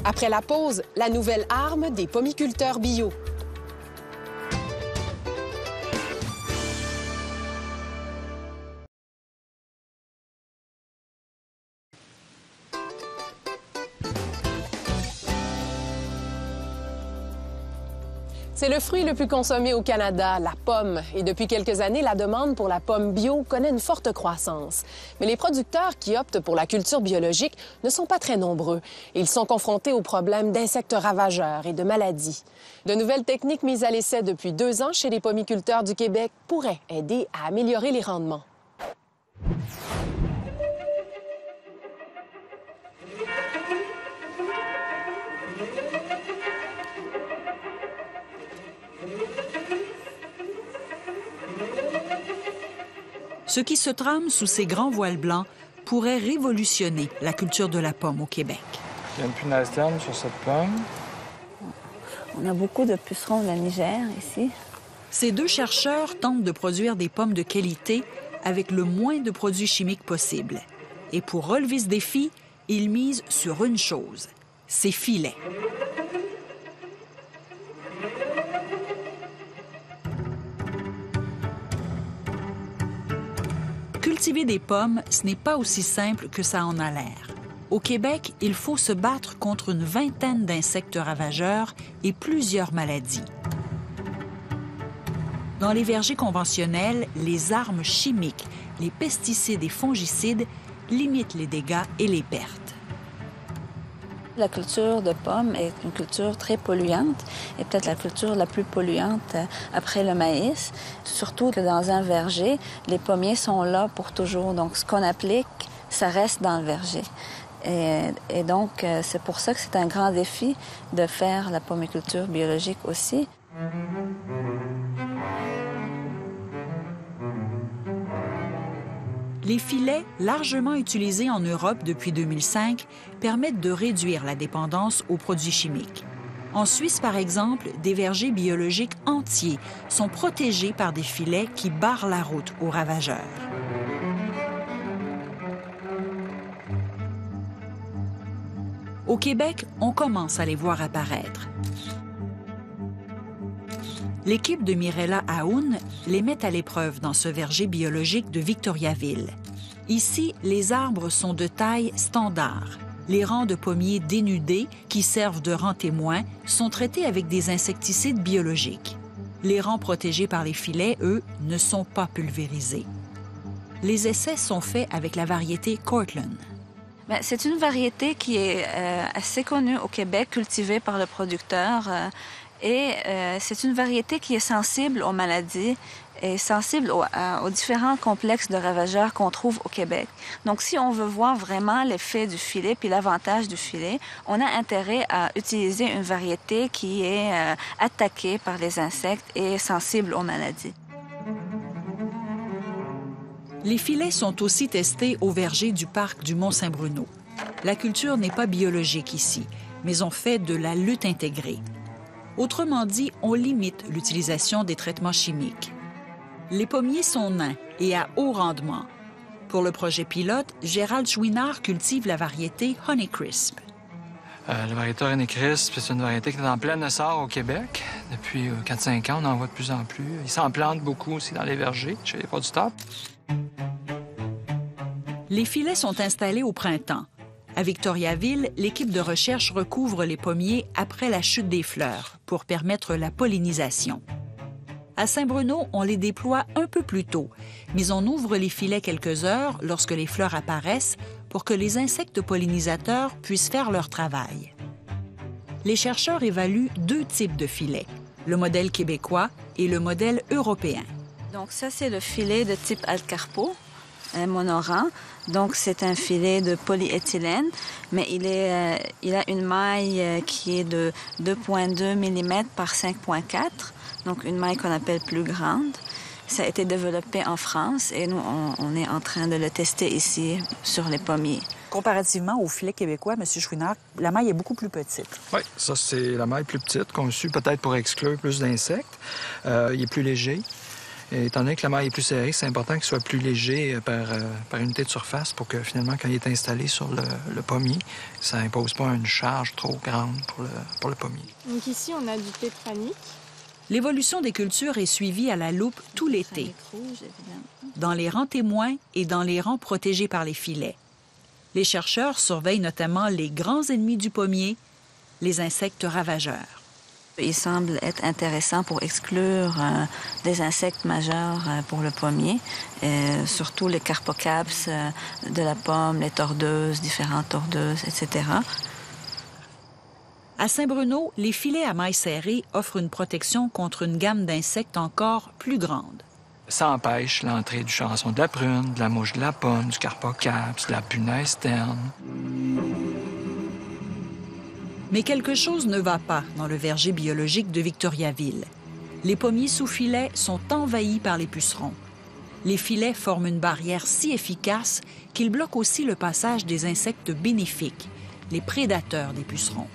Après la pause, la nouvelle arme des pomiculteurs bio. C'est le fruit le plus consommé au Canada, la pomme. Et depuis quelques années, la demande pour la pomme bio connaît une forte croissance. Mais les producteurs qui optent pour la culture biologique ne sont pas très nombreux. Ils sont confrontés aux problèmes d'insectes ravageurs et de maladies. De nouvelles techniques mises à l'essai depuis 2 ans chez les pomiculteurs du Québec pourraient aider à améliorer les rendements. Ce qui se trame sous ces grands voiles blancs pourrait révolutionner la culture de la pomme au Québec. Il y a une punaise d'herbe sur cette pomme. On a beaucoup de pucerons de la Niger ici. Ces 2 chercheurs tentent de produire des pommes de qualité avec le moins de produits chimiques possible. Et pour relever ce défi, ils misent sur une chose, ces filets. Cultiver des pommes, ce n'est pas aussi simple que ça en a l'air. Au Québec, il faut se battre contre une vingtaine d'insectes ravageurs et plusieurs maladies. Dans les vergers conventionnels, les armes chimiques, les pesticides et fongicides limitent les dégâts et les pertes. La culture de pommes est une culture très polluante et peut-être la culture la plus polluante après le maïs. Surtout que dans un verger, les pommiers sont là pour toujours. Donc, ce qu'on applique, ça reste dans le verger. Et donc, c'est pour ça que c'est un grand défi de faire la pomiculture biologique aussi. Les filets, largement utilisés en Europe depuis 2005, permettent de réduire la dépendance aux produits chimiques. En Suisse, par exemple, des vergers biologiques entiers sont protégés par des filets qui barrent la route aux ravageurs. Au Québec, on commence à les voir apparaître. L'équipe de Mirella Aoun les met à l'épreuve dans ce verger biologique de Victoriaville. Ici, les arbres sont de taille standard. Les rangs de pommiers dénudés, qui servent de rangs témoins, sont traités avec des insecticides biologiques. Les rangs protégés par les filets, eux, ne sont pas pulvérisés. Les essais sont faits avec la variété Cortland. C'est une variété qui est assez connue au Québec, cultivée par le producteur. C'est une variété qui est sensible aux maladies et sensible aux différents complexes de ravageurs qu'on trouve au Québec. Donc, si on veut voir vraiment l'effet du filet puis l'avantage du filet, on a intérêt à utiliser une variété qui est attaquée par les insectes et sensible aux maladies. Les filets sont aussi testés au verger du parc du Mont-Saint-Bruno. La culture n'est pas biologique ici, mais on fait de la lutte intégrée. Autrement dit, on limite l'utilisation des traitements chimiques. Les pommiers sont nains et à haut rendement. Pour le projet pilote, Gérald Chouinard cultive la variété Honeycrisp. La variété Honeycrisp, c'est une variété qui est en plein essor au Québec. Depuis 4-5 ans, on en voit de plus en plus. Ils s'en plantent beaucoup aussi dans les vergers, chez les producteurs. Les filets sont installés au printemps. À Victoriaville, l'équipe de recherche recouvre les pommiers après la chute des fleurs pour permettre la pollinisation. À Saint-Bruno, on les déploie un peu plus tôt, mais on ouvre les filets quelques heures lorsque les fleurs apparaissent pour que les insectes pollinisateurs puissent faire leur travail. Les chercheurs évaluent 2 types de filets, le modèle québécois et le modèle européen. Donc ça, c'est le filet de type Alcarpo, un monorang. Donc, c'est un filet de polyéthylène, mais il a une maille qui est de 2,2 mm par 5,4, donc une maille qu'on appelle plus grande. Ça a été développé en France et nous, on est en train de le tester ici sur les pommiers. Comparativement au filet québécois, M. Chouinard, la maille est beaucoup plus petite. Oui, ça, c'est la maille plus petite, conçue peut-être pour exclure plus d'insectes. Il est plus léger. Et étant donné que la maille est plus serrée, c'est important qu'il soit plus léger par unité de surface pour que finalement, quand il est installé sur le pommier, ça n'impose pas une charge trop grande pour le pommier. Donc ici, on a du tétranique. L'évolution des cultures est suivie à la loupe tout l'été, dans les rangs témoins et dans les rangs protégés par les filets. Les chercheurs surveillent notamment les grands ennemis du pommier, les insectes ravageurs. Il semble être intéressant pour exclure des insectes majeurs pour le pommier, surtout les carpocaps de la pomme, les tordeuses, différentes tordeuses, etc. À Saint-Bruno, les filets à mailles serrées offrent une protection contre une gamme d'insectes encore plus grande. Ça empêche l'entrée du charançon de la prune, de la mouche de la pomme, du carpocaps, de la punaise terne. Mais quelque chose ne va pas dans le verger biologique de Victoriaville. Les pommiers sous filet sont envahis par les pucerons. Les filets forment une barrière si efficace qu'ils bloquent aussi le passage des insectes bénéfiques, les prédateurs des pucerons.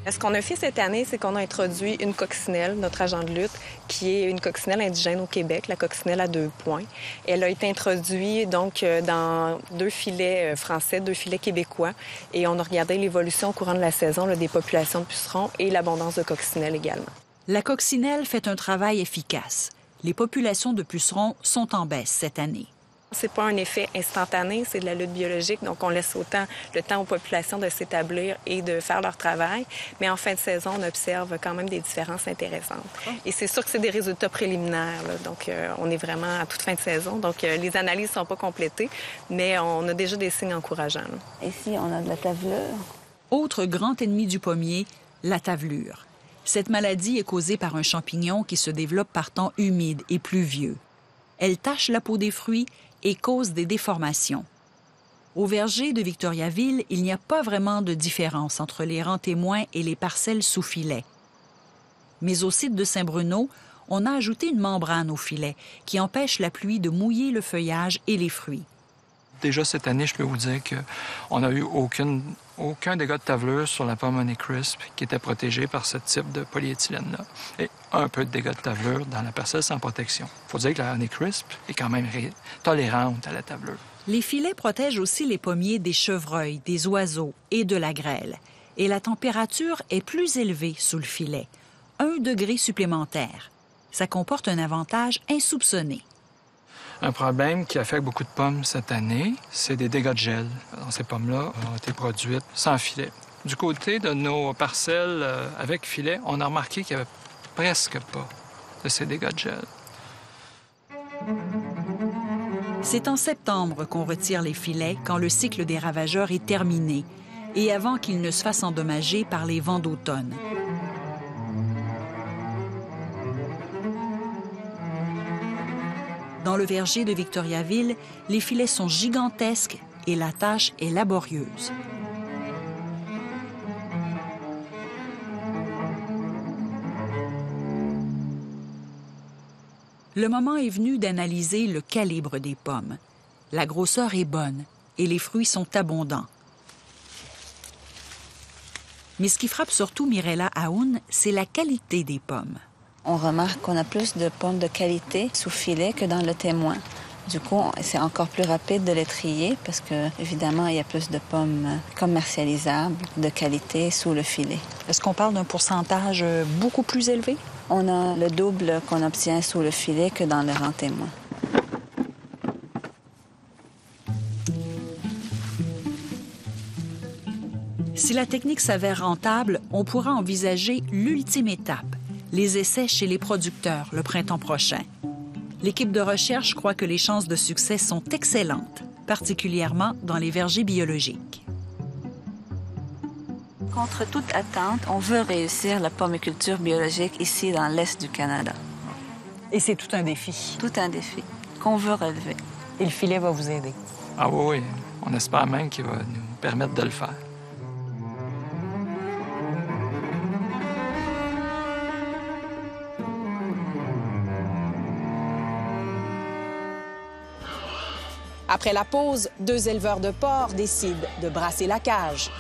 Ce qu'on a fait cette année, c'est qu'on a introduit une coccinelle, notre agent de lutte, qui est une coccinelle indigène au Québec, la coccinelle à 2 points. Elle a été introduite donc dans 2 filets français, 2 filets québécois, et on a regardé l'évolution au courant de la saison là, des populations de pucerons et l'abondance de coccinelles également. La coccinelle fait un travail efficace. Les populations de pucerons sont en baisse cette année. C'est pas un effet instantané, c'est de la lutte biologique, donc on laisse autant le temps aux populations de s'établir et de faire leur travail. Mais en fin de saison, on observe quand même des différences intéressantes. Et c'est sûr que c'est des résultats préliminaires, là, donc on est vraiment à toute fin de saison. Donc les analyses sont pas complétées, mais on a déjà des signes encourageants. Là. Ici, on a de la tavelure. Autre grand ennemi du pommier, la tavelure. Cette maladie est causée par un champignon qui se développe par temps humide et pluvieux. Elle tache la peau des fruits et cause des déformations. Au verger de Victoriaville, il n'y a pas vraiment de différence entre les rangs témoins et les parcelles sous filet. Mais au site de Saint-Bruno, on a ajouté une membrane au filet qui empêche la pluie de mouiller le feuillage et les fruits. Déjà cette année, je peux vous dire qu'on n'a eu aucun dégât de tavelure sur la pomme Honeycrisp qui était protégée par ce type de polyéthylène-là. Et un peu de dégâts de tavelure dans la parcelle sans protection. Il faut dire que la Honeycrisp est quand même tolérante à la tavelure. Les filets protègent aussi les pommiers des chevreuils, des oiseaux et de la grêle. Et la température est plus élevée sous le filet, 1 degré supplémentaire. Ça comporte un avantage insoupçonné. Un problème qui affecte beaucoup de pommes cette année, c'est des dégâts de gel. Donc, ces pommes-là ont été produites sans filet. Du côté de nos parcelles avec filet, on a remarqué qu'il n'y avait presque pas de ces dégâts de gel. C'est en septembre qu'on retire les filets quand le cycle des ravageurs est terminé et avant qu'ils ne se fassent endommager par les vents d'automne. Dans le verger de Victoriaville, les filets sont gigantesques et la tâche est laborieuse. Le moment est venu d'analyser le calibre des pommes. La grosseur est bonne et les fruits sont abondants. Mais ce qui frappe surtout Mirella Aoun, c'est la qualité des pommes. On remarque qu'on a plus de pommes de qualité sous filet que dans le témoin. Du coup, c'est encore plus rapide de les trier parce que, évidemment, il y a plus de pommes commercialisables de qualité sous le filet. Est-ce qu'on parle d'un pourcentage beaucoup plus élevé? On a le double qu'on obtient sous le filet que dans le rang témoin. Si la technique s'avère rentable, on pourra envisager l'ultime étape, les essais chez les producteurs le printemps prochain. L'équipe de recherche croit que les chances de succès sont excellentes, particulièrement dans les vergers biologiques. Contre toute attente, on veut réussir la pommiculture biologique ici dans l'Est du Canada. Et c'est tout un défi. Tout un défi qu'on veut relever. Et le filet va vous aider. Ah oui, on espère même qu'il va nous permettre de le faire. Après la pause, 2 éleveurs de porcs décident de brasser la cage.